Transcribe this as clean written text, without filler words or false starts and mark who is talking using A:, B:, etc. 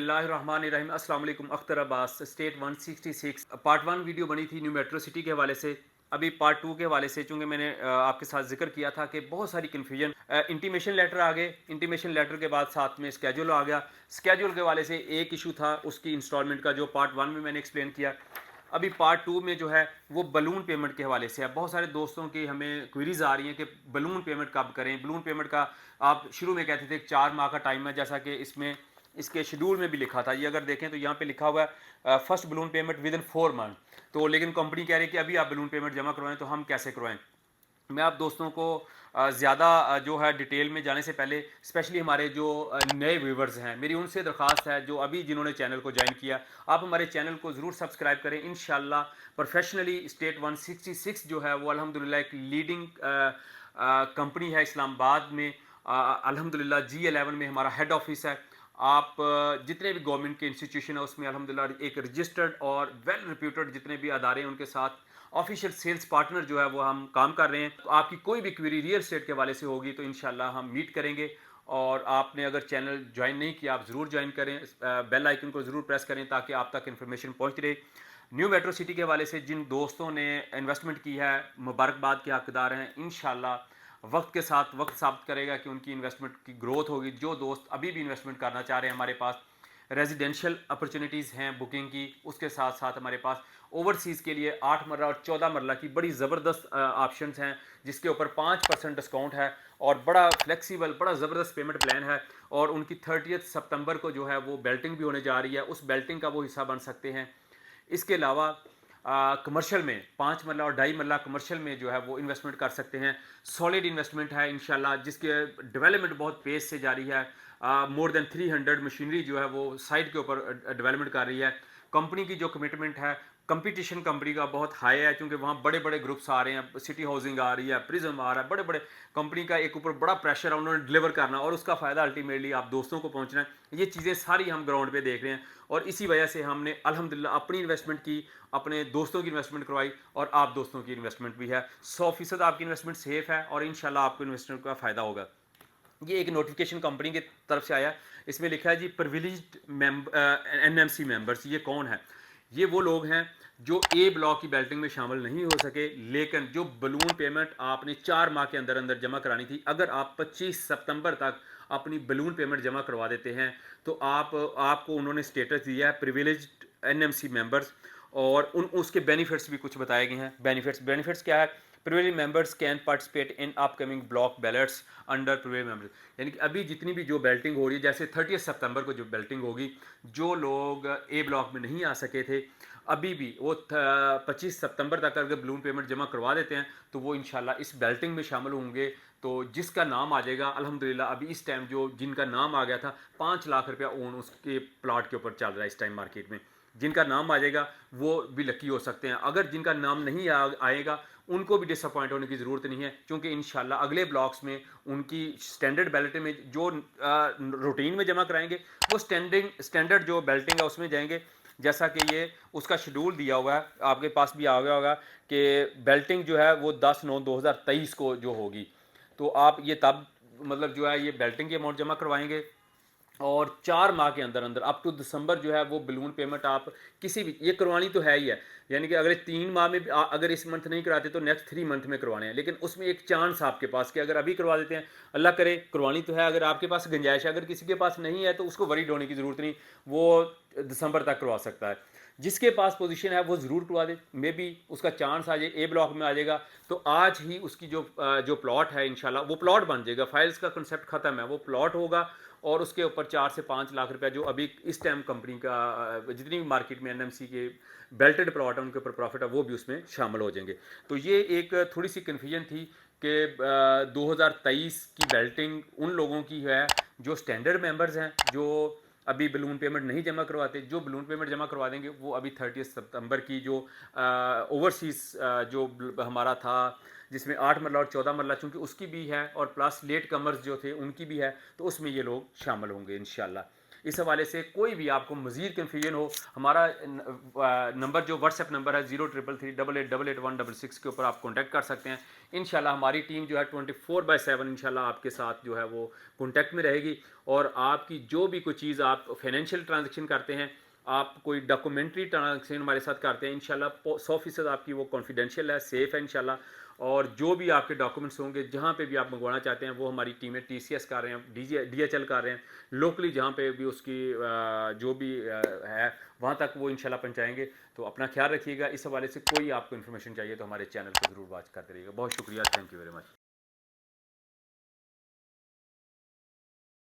A: बिस्मिल्लाहिर्रहमानिर्रहीम। अस्सलाम वालेकुम। Akhtar Abbas, state 166। Part 1 video बनी थी न्यू मेट्रो सिटी के हवाले से। अभी पार्ट 2 के हवाले से चूँकि मैंने आपके साथ जिक्र किया था कि बहुत सारी कन्फ्यूजन, इंटीमेशन लेटर आ गए, इंटीमेशन लेटर के बाद साथ में स्केड्यूल आ गया। स्केड्यूल के हवाले से एक इशू था उसकी इंस्टॉलमेंट का, जो पार्ट 1 में मैंने एक्सप्लेन किया। अभी पार्ट 2 में जो है वो बलून पेमेंट के हवाले से है। बहुत सारे दोस्तों की हमें क्वेरीज आ रही हैं कि बलून पेमेंट कब करें। बलून पेमेंट का आप शुरू में कहते थे 4 माह का टाइम है, जैसा कि इसमें इसके शेड्यूल में भी लिखा था। ये अगर देखें तो यहाँ पे लिखा हुआ है first balloon payment with in 4 month. तो लेकिन कंपनी कह रही है कि अभी आप बलून पेमेंट जमा करवाएं, तो हम कैसे करवाएं। मैं आप दोस्तों को ज़्यादा जो है डिटेल में जाने से पहले, स्पेशली हमारे जो नए व्यूवर्स हैं, मेरी उनसे दरख्वास्त है, जो अभी जिन्होंने चैनल को ज्वाइन किया, आप हमारे चैनल को ज़रूर सब्सक्राइब करें। इंशाल्लाह प्रोफेशनली स्टेट 166 जो है वो अल्हम्दुलिल्लाह एक लीडिंग कंपनी है इस्लामाबाद में। अल्हम्दुलिल्लाह G11 में हमारा हेड ऑफिस है। आप जितने भी गवर्नमेंट के इंस्टीट्यूशन है उसमें अल्हम्दुलिल्लाह एक रजिस्टर्ड और वेल रिप्यूटेड जितने भी अदारे हैं उनके साथ ऑफिशियल सेल्स पार्टनर जो है वो हम काम कर रहे हैं। तो आपकी कोई भी क्वेरी रियल एस्टेट के वाले से होगी तो इंशाल्लाह हम मीट करेंगे। और आपने अगर चैनल ज्वाइन नहीं किया, आप ज़रूर ज्वाइन करें, बेल आइकन को ज़रूर प्रेस करें ताकि आप तक इन्फॉर्मेशन पहुंचती रहे। न्यू मेट्रो सिटी के हवाले से जिन दोस्तों ने इन्वेस्टमेंट की है, मुबारकबाद के हकदार हैं। इंशाल्लाह वक्त के साथ वक्त साबित करेगा कि उनकी इन्वेस्टमेंट की ग्रोथ होगी। जो दोस्त अभी भी इन्वेस्टमेंट करना चाह रहे हैं, हमारे पास रेजिडेंशियल अपॉर्चुनिटीज़ हैं बुकिंग की, उसके साथ साथ हमारे पास ओवरसीज़ के लिए 8 मरला और 14 मरला की बड़ी ज़बरदस्त ऑप्शंस हैं, जिसके ऊपर 5% डिस्काउंट है और बड़ा फ्लेक्सिबल, बड़ा ज़बरदस्त पेमेंट प्लान है। और उनकी 30 सितंबर को जो है वो बेल्टिंग भी होने जा रही है, उस बेल्टिंग का वो हिस्सा बन सकते हैं। इसके अलावा कमर्शियल में 5 मरला और 2.5 मरला कमर्शियल में जो है वो इन्वेस्टमेंट कर सकते हैं। सॉलिड इन्वेस्टमेंट है इंशाल्लाह, जिसके डेवलपमेंट बहुत पेस से जारी है। मोर देन 300 मशीनरी जो है वो साइट के ऊपर डेवलपमेंट कर रही है। कंपनी की जो कमिटमेंट है, कंपटीशन कंपनी का बहुत हाई है, क्योंकि वहाँ बड़े बड़े ग्रुप्स आ रहे हैं, सिटी हाउसिंग आ रही है, प्रिज्म आ रहा है, बड़े बड़े कंपनी का एक ऊपर बड़ा प्रेशर है, उन्होंने डिलीवर करना और उसका फ़ायदा अल्टीमेटली आप दोस्तों को पहुँचना है। ये चीज़ें सारी हम ग्राउंड पे देख रहे हैं और इसी वजह से हमने अल्हम्दुलिल्लाह अपनी इन्वेस्टमेंट की, अपने दोस्तों की इन्वेस्टमेंट करवाई और आप दोस्तों की इन्वेस्टमेंट भी है। 100% आपकी इन्वेस्टमेंट सेफ है और इंशाल्लाह आपको इन्वेस्टमेंट का फ़ायदा होगा। ये एक नोटिफिकेशन कंपनी की तरफ से आया, इसमें लिखा है जी प्रिविलेज्ड NMC मेंबर्स। ये कौन है? ये वो लोग हैं जो ए ब्लॉक की बेल्टिंग में शामिल नहीं हो सके, लेकिन जो बलून पेमेंट आपने 4 माह के अंदर अंदर जमा करानी थी, अगर आप 25 सितंबर तक अपनी बलून पेमेंट जमा करवा देते हैं तो आपको उन्होंने स्टेटस दिया है प्रिविलेज्ड NMC मेंबर्स। और उसके बेनिफिट्स भी कुछ बताए गए हैं। बेनिफिट्स क्या है? Privilege members can participate in upcoming block ballets under privilege members. यानी कि अभी जितनी भी जो बेल्टिंग हो रही है, जैसे 30 सितंबर को जो बेल्टिंग होगी, जो लोग ए ब्लॉक में नहीं आ सके थे, अभी भी वो 25 सितंबर तक अगर बलून पेमेंट जमा करवा देते हैं तो वो इंशाल्लाह इस बेल्टिंग में शामिल होंगे। तो जिसका नाम आ जाएगा अल्हम्दुलिल्लाह, अभी इस टाइम जो जिनका नाम आ गया था, 5 लाख रुपया ओन उसके प्लाट के ऊपर चल रहा है इस टाइम मार्केट में। जिनका नाम आ जाएगा वो भी लकी हो सकते हैं। अगर जिनका नाम नहीं आएगा उनको भी डिसअपॉइंट होने की ज़रूरत नहीं है, क्योंकि इंशाल्लाह अगले ब्लॉक्स में उनकी स्टैंडर्ड बैलेट में जो रूटीन में जमा कराएंगे वो स्टैंडर्ड जो बेल्टिंग है उसमें जाएंगे। जैसा कि ये उसका शेड्यूल दिया हुआ है, आपके पास भी आ गया होगा कि बेल्टिंग जो है वो 10/9/2023 को जो होगी। तो आप ये तब मतलब जो है ये बेल्टिंग की अमाउंट जमा करवाएंगे और 4 माह के अंदर अंदर अप टू दिसंबर जो है वो बलून पेमेंट आप किसी भी, ये करवानी तो है ही है, यानी कि अगले 3 माह में अगर इस मंथ नहीं कराते तो नेक्स्ट 3 मंथ में करवाने हैं। लेकिन उसमें एक चांस आपके पास कि अगर अभी करवा देते हैं, अल्लाह करे करवानी तो है, अगर आपके पास गुंजाइश है, अगर किसी के पास नहीं है तो उसको वरीड होने की ज़रूरत नहीं, वो दिसंबर तक करवा सकता है। जिसके पास पोजीशन है वो ज़रूर करवा दे, मे बी उसका चांस आ जाए ए ब्लॉक में आ जाएगा तो आज ही उसकी जो प्लॉट है इंशाल्लाह वो प्लॉट बन जाएगा। फाइल्स का कंसेप्ट ख़त्म है, वो प्लॉट होगा और उसके ऊपर 4 से 5 लाख रुपया जो अभी इस टाइम कंपनी का जितनी भी मार्केट में NMC के बेल्टेड प्लॉट है उनके ऊपर प्रॉफिट है वो भी उसमें शामिल हो जाएंगे। तो ये एक थोड़ी सी कन्फ्यूजन थी कि 2023 की बेल्टिंग उन लोगों की है जो स्टैंडर्ड मेंबर्स हैं, जो अभी बलून पेमेंट नहीं जमा करवाते। जो बलून पेमेंट जमा करवा देंगे वो अभी 30 सितंबर की जो ओवरसीज़ जो हमारा था जिसमें 8 मरला और 14 मरला चूँकि उसकी भी है और प्लस लेट कमर्स जो थे उनकी भी है, तो उसमें ये लोग शामिल होंगे इंशाल्लाह। اس حوالے سے کوئی بھی آپ کو مزید کنفیوژن ہو، ہمارا نمبر جو واٹس ایپ نمبر ہے 0333888816 کے اوپر آپ کانٹیکٹ کر سکتے ہیں. انشاءاللہ ہماری ٹیم جو ہے 24/7 انشاءاللہ آپ کے ساتھ جو ہے وہ کانٹیکٹ میں رہے گی، اور آپ کی جو بھی کوئی چیز آپ فائنینشیل ٹرانزیکشن کرتے ہیں، آپ کوئی ڈاکومنٹری ٹرانزیکشن ہمارے ساتھ کرتے ہیں، انشاءاللہ 100% آپ کی وہ کانفیڈینشیل ہے، سیف ہے انشاءاللہ. اور جو بھی آپ کے ڈاکومنٹس ہوں گے جہاں پہ بھی آپ منگوانا چاہتے ہیں وہ ہماری ٹیمیں TCS کر رہے ہیں، DHL کر رہے ہیں، لوکلی جہاں پہ بھی اس کی جو بھی ہے وہاں تک وہ انشاءاللہ پہنچائیں گے. تو اپنا خیال رکھیے گا. اس حوالے سے کوئی آپ کو انفارمیشن چاہیے تو ہمارے چینل کو ضرور واچ کرتے رہیے گا. بہت شکریہ. Thank you very much.